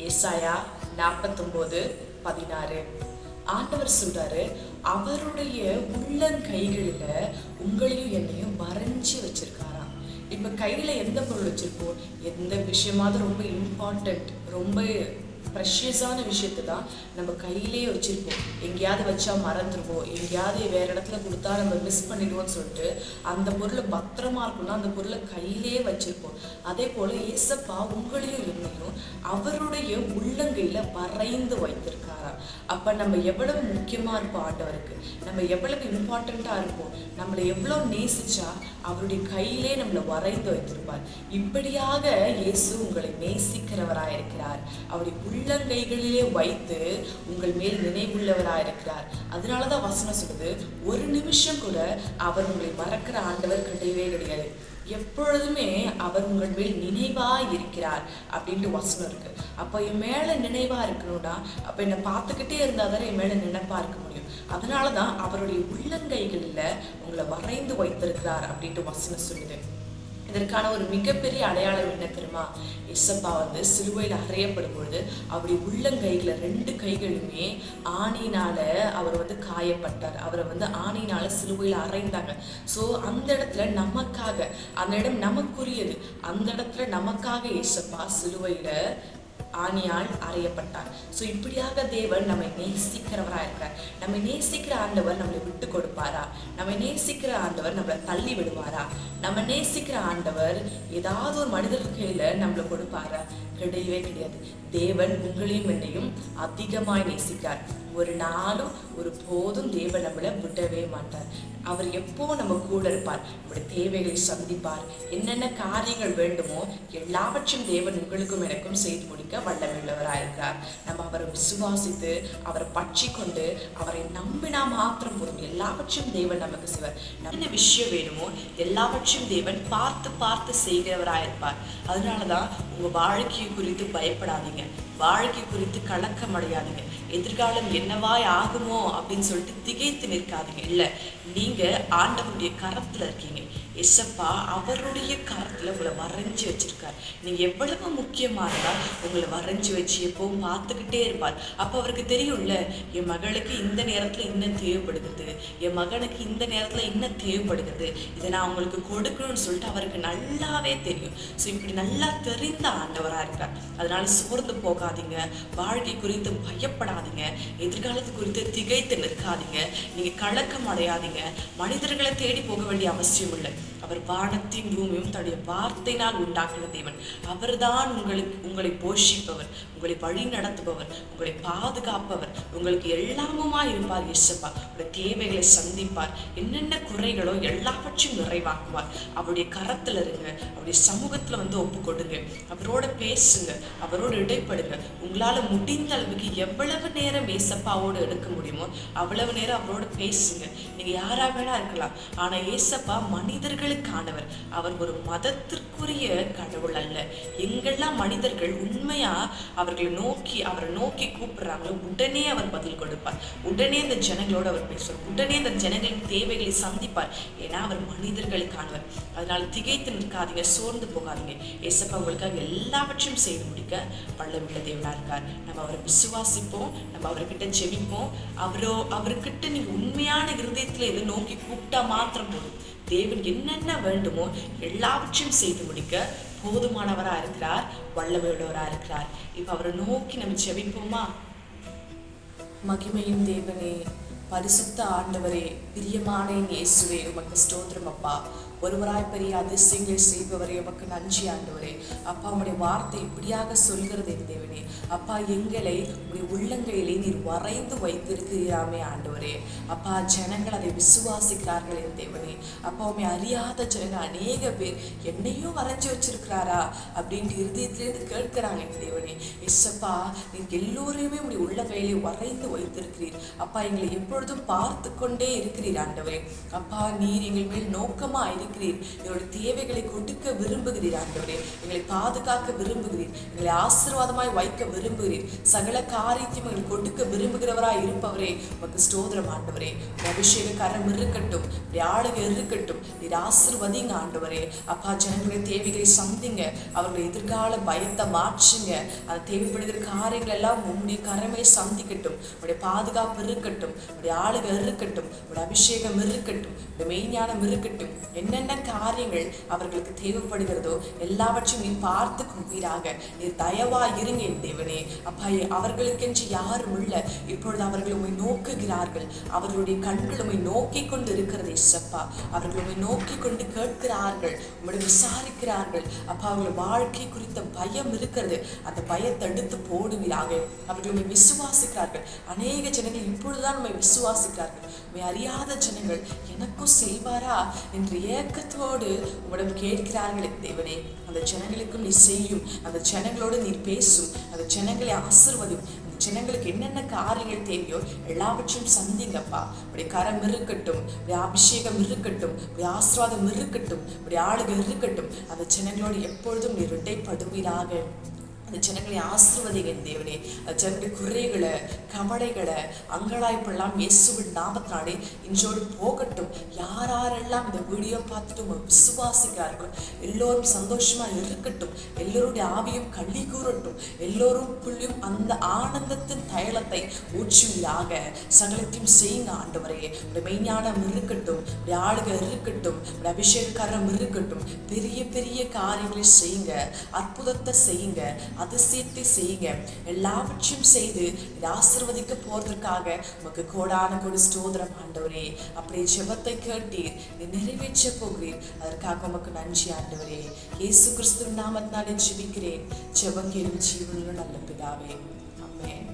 எசாயா 49:16. ஆண்டவர் சொல்றாரு, அவருடைய உள்ளங்கைகளில உங்களையும் என்னையும் வரைஞ்சி வச்சிருக்காராம். இப்ப கையில எந்த பொருள் வச்சிருப்போம்? எந்த விஷயமாவது ரொம்ப இம்பார்ட்டன்ட், ரொம்ப ப்ரெஷியஸான விஷயத்தை தான் நம்ம கையிலேயே வச்சுருப்போம். எங்கேயாவது வச்சா மறந்துடுவோம், எங்கேயாவது வேறு இடத்துல கொடுத்தா நம்ம மிஸ் பண்ணிடுவோம்னு சொல்லிட்டு அந்த பொருளை பத்திரமா இருக்குன்னா அந்த பொருளை கையிலேயே வச்சுருப்போம். அதே போல் ஏசப்பா உங்களையும் என்னையும் அவருடைய உள்ளங்கையில் வரைந்து வைத்திருக்காராம். அப்போ நம்ம எவ்வளவு முக்கியமாக இருப்போம் ஆண்டவருக்கு, நம்ம எவ்வளவு இம்பார்ட்டண்ட்டாக இருப்போம், நம்மளை எவ்வளோ நேசிச்சா அவருடைய கையிலே நம்மளை வரைந்து வைத்திருப்பார். இப்படியாக இயேசு உங்களை நேசிக்கிறவராக இருக்கிறார். அவருடைய உள்ளங்கைகளிலே வைத்து உங்கள் மேல் நினைவுள்ளவராயிருக்கிறார். அதனாலதான் வசனம் சொல்லுது, ஒரு நிமிஷம் கூட அவர் உங்களை மறக்கிற ஆண்டவர் கிடையவே கிடையாது. எப்பொழுதுமே அவர் உங்கள் மேல் நினைவா இருக்கிறார் அப்படின்ட்டு வசனம் இருக்கு. அப்ப என் மேல நினைவா இருக்கணும்னா அப்ப என்னை பார்த்துக்கிட்டே இருந்தாதான் என் மேல நினைப்பா இருக்க முடியும். அதனாலதான் அவருடைய உள்ளங்கைகளில் உங்களை வரைந்து வைத்திருக்கிறார் அப்படின்ட்டு வசனம் சொல்லுது. இதற்கான ஒரு மிகப்பெரிய அடையாளம் என்ன தெரியுமா? இயேசப்பா சிலுவையில் அறையப்படும் பொழுது அவருடைய உள்ளங்கைகளை 2 கைகளுமே ஆணினால அவர் காயப்பட்டார். அவரை ஆணினால சிலுவையில் அறைந்தாங்க. ஸோ அந்த இடத்துல நமக்காக, அந்த இடம் நமக்குரியது, அந்த இடத்துல நமக்காக இயேசப்பா சிலுவையில ஆணியால் அறையப்பட்டார். ஸோ இப்படியாக தேவன் நம்மை நேசிக்கிறவராக இருக்கிறார். நம்மை நேசிக்கிற ஆண்டவர் நம்மளை விட்டு கொடுப்பாரா? நம்மை நேசிக்கிற ஆண்டவர் நம்மளை தள்ளி விடுவாரா? நம்ம நேசிக்கிற ஆண்டவர் ஏதாவது ஒரு மனிதர் கையில நம்மளை கொடுப்பாரா? கிடையவே கிடையாது. தேவன் உங்களையும் என்னையும் அதிகமாய் நேசிக்கிறார். ஒரு நாளும் ஒரு போதும் தேவன் நம்மளை விடவே மாட்டார். அவர் எப்போ நம்ம கூட இருப்பார், நம்முடைய தேவைகளை சந்திப்பார். என்னென்ன காரியங்கள் வேண்டுமோ எல்லாவற்றையும் தேவன் உங்களுக்கும் எனக்கும் செய்து முடிக்க வல்லமையுள்ளவராயிருக்கிறார். நம்ம அவரை விசுவாசித்து அவரை பற்றி கொண்டு அவரை நம்பினா மாத்திரம் போதும், எல்லாவற்றையும் தேவன் நமக்கு செய்வார். என்ன விஷயம் வேணுமோ எல்லாவற்றையும் தேவன் பார்த்து பார்த்து செய்கிறவராயிருப்பார். அதனாலதான் உங்க வாழ்க்கையை குறித்து பயப்படாதீங்க, வாழ்க்கை குறித்து கலக்கம் அடையாதீங்க, எதிர்காலம் என்னவாய் ஆகுமோ அப்படின்னு சொல்லிட்டு திகைத்து நிற்காதீங்க. இல்லை, நீங்க ஆண்டவருடைய கரத்துல இருக்கீங்க. எசப்பா அவருடைய கரத்துல உங்களை வரைஞ்சி வச்சிருக்கார். நீங்க எவ்வளவு முக்கியமா இருந்தா உங்களை வரைஞ்சி வச்சு எப்பவும் பார்த்துக்கிட்டே இருப்பார். அப்ப அவருக்கு தெரியும்ல, என் மகளுக்கு இந்த நேரத்துல இன்னும் தேவைப்படுகிறது, என் மகனுக்கு இந்த நேரத்துல இன்னும் தேவைப்படுகிறது, இதை நான் உங்களுக்கு கொடுக்கணும்னு சொல்லிட்டு அவருக்கு நல்லாவே தெரியும். ஸோ இப்படி நல்லா தெரிந்த ஆண்டவரா இருக்கார். அதனால சோர்ந்து போகாதீங்க, வாழ்க்கை குறித்து பயப்படாதீங்க, எதிர்காலத்து குறித்து திகைத்து நிற்காதீங்க, நீங்க கலக்கம் அடையாதீங்க. மனிதர்களை தேடி போக வேண்டிய அவசியம் இல்லை. அவர் வானத்தையும் பூமியும் தன்னுடைய வார்த்தையினால் உண்டாக்கின தேவன். அவர்தான் உங்களை போஷிப்பவர், உங்களை வழி நடத்துபவர், உங்களை பாதுகாப்பவர், உங்களுக்கு எல்லாமுமா இருப்பார். இயேசப்பா உங்களுடைய தேவைகளை சந்திப்பார். என்னென்ன குறைகளோ எல்லாவற்றையும் நிறைவாக்குவார். அவருடைய கரத்துல இருங்க, அவருடைய சமூகத்துல ஒப்பு கொடுங்க, அவரோட பேசுங்க, அவரோடு இடைப்படுங்க. உங்களால முடிந்த அளவுக்கு எவ்வளவு நேரம் ஏசப்பாவோடு எடுக்க முடியுமோ அவ்வளவு நேரம் அவரோடு பேசுங்க. நீங்க யாரா வேணா இருக்கலாம், ஆனா ஏசப்பா மனிதர்களுக்கானவர். அவர் ஒரு மதத்திற்குரிய கடவுள் அல்ல. எங்கெல்லாம் மனிதர்கள் உண்மையா அவரை நோக்கி கூப்பிடுறாங்களோ உடனே அவர் பதில் கொடுப்பார். உடனே இந்த ஜனங்களோடு அவர் பேசுவார். உடனே இந்த ஜனங்களின் தேவைகளை சந்திப்பார். ஏன்னா அவர் மனிதர்களுக்கானவர். அதனால திகைத்து நிற்காதீங்க, சோர்ந்து போகாதீங்க. ஏசப்பா உங்களுக்காக எல்லாவற்றையும் செய்து முடிக்க வல்லமையுள்ள தேவனா இருக்கார். நம்ம அவரை விசுவாசிப்போம், நம்ம அவர்கிட்ட ஜெபிப்போம். அவர்கிட்ட நீங்க உண்மையான இருதயத்துல இதை நோக்கி கூப்பிட்டா மாத்திரம் போதும், தேவன் என்னென்ன வேண்டுமோ எல்லாவற்றையும் செய்து முடிக்க போதுமானவரா இருக்கிறார், வல்லமையுள்ளவரா இருக்கிறார். இப்ப அவரை நோக்கி நம்ம ஜெபிப்போமா? மகிமையின் தேவனே, பரிசுத்த ஆண்டவரே, பிரியமான இயேசுவே, உமக்கு ஸ்தோத்திரம் அப்பா. ஒருவராய் பெரிய அதிசயங்கள் செய்பவரே, உமக்கு நன்றி ஆண்டவரே. அப்பா உடைய வார்த்தை இப்படியாக சொல்கிறது என் தேவனே. அப்பா எங்களை உடைய உள்ளங்கையிலே நீர் வரைந்து வைத்திருக்கிறாமே ஆண்டவரே. அப்பா ஜனங்கள் அதை விசுவாசிக்கிறார்கள் என் தேவனே. அப்பா உண்மை அறியாத ஜனங்கள் அநேக பேர் என்னையும் வரைஞ்சி வச்சிருக்கிறாரா அப்படின்ட்டு இருதயத்திலேருந்து கேட்கிறாங்க என் தேவனே. எஸ்ஸப்பா நீர் எல்லோரையுமே உடைய உள்ளங்கையிலே வரைந்து வைத்திருக்கிறீர். அப்பா எங்களை எப்பொழுதும் பார்த்து கொண்டே இருக்கிறீர் ஆண்டவரே. அப்பா நீர் எங்கள் மேல் நோக்கமா இருக்கிறீர் இருக்கிறீர். எங்களுடைய தேவைகளை கொடுக்க விரும்புகிறீர் ஆண்டவரே. எங்களை பாதுகாக்க விரும்புகிறீர். எங்களை ஆசீர்வாதமாய் வைக்க விரும்புகிறீர். சகல காரியத்தையும் எங்களை கொடுக்க விரும்புகிறவராய் இருப்பவரே உமக்கு ஸ்தோத்திரம் ஆண்டவரே. அபிஷேக கரம் இருக்கட்டும், ஆளுகை இருக்கட்டும். நீர் ஆசீர்வதிங்க ஆண்டவரே. அப்பா, ஜனங்களுடைய தேவைகளை சந்திங்க. அவர்களுடைய எதிர்கால பயத்தை மாற்றுங்க. அது தேவைப்படுகிற காரியங்கள் எல்லாம் உம்முடைய கரமே சந்திக்கட்டும். உடைய பாதுகாப்பு இருக்கட்டும், உடைய ஆளுகை இருக்கட்டும், உடைய அபிஷேகம் இருக்கட்டும், உடைய மெய்ஞானம் இருக்கட்டும். என்னென்ன காரியங்கள் அவர்களுக்கு தேவைப்படுகிறதோ எல்லாவற்றையும் நீ பார்த்து கொள்வீராக. நீர் தயவா இருங்க என் தேவனே. அப்பா, அவர்களுக்கென்று யாரும் இல்லை. இப்பொழுது அவர்கள் உம்மை நோக்குகிறார்கள். அவர்களுடைய கண்கள் உம்மை நோக்கி கொண்டு இருக்கிறது இயேசப்பா. அவர்கள் உம்மை நோக்கி கொண்டு கேட்கிறார்கள், உம்மை விசாரிக்கிறார்கள். அப்பா, அவர்கள் வாழ்க்கை குறித்த பயம் இருக்கிறது. அந்த பயத்தை எடுத்து போடுவீராக. அவர்கள் உம்மை விசுவாசிக்கிறார்கள். அநேக ஜனங்கள் இப்பொழுதுதான் உம்மை விசுவாசிக்கிறார்கள். உம்மை அறியாத ஜனங்கள் எனக்கும் செய்வாரா என்று ஏக்கத்தோடு உம்மிடம் கேட்கிறார்கள் தேவனே. அந்த ஜனங்களுக்கும் நீ செய்யும். அந்த ஜனங்களோடு நீர் பேசும். அந்த ஜனங்களை ஆசீர்வதியும். ஜனங்களுக்கு என்னென்ன காரியங்கள் தேவையோ எல்லாவற்றையும் சந்திங்கப்பா. உடைய கரம் இருக்கட்டும், உடைய அபிஷேகம் இருக்கட்டும், உடைய ஆசீர்வாதம் இருக்கட்டும், உடைய ஆளுகை இருக்கட்டும். அந்த ஜனங்களோடு எப்பொழுதும் நீர் இரட்டைப்படுவீராக. அந்த ஜனங்களை ஆசீர்வதிங்க தேவனே. ஜனங்களுடைய குறைகளை, கவலைகளை, அங்கலாய்ப்பெல்லாம் இயேசுவின் நாமத்தினாலே இன்றோடு போகட்டும். யாரெல்லாம் இந்த வீடியோ பார்த்துட்டு விசுவாசிக்கிறார்கள் எல்லோரும் சந்தோஷமா இருக்கட்டும். எல்லோருடைய ஆவியும் களி கூறட்டும். எல்லோருக்குள்ளும் அந்த ஆனந்தத்தின் தைலத்தை ஊற்றுவீராக. சகலத்தையும் செய்யுங்க ஆண்டவரே. உடைய மெய்ஞானம் இருக்கட்டும், உடைய ஆளுகை இருக்கட்டும், உடைய அபிஷேகக்காரம் இருக்கட்டும். பெரிய பெரிய காரியங்களை செய்யுங்க. அற்புதத்தை செய்யுங்க. அதிசயத்தை செய்யுங்க. எல்லாவற்றையும் செய்து ஆசீர்வதிக்க போறதற்காக உமக்கு கோடான கோடி ஸ்தோத்திரம் ஆண்டவரே. அப்படியே ஜெபத்தை கேட்டீர், நீ நிறைவேற்ற போகிறீர். அதற்காக உமக்கு நன்றி ஆண்டவரே. இயேசு கிறிஸ்துவின் நாமத்தினாலே ஜெபிக்கிறேன். ஜெபம் கேளும் ஜீவனுள்ள நல்ல பிதாவே. ஆமென்.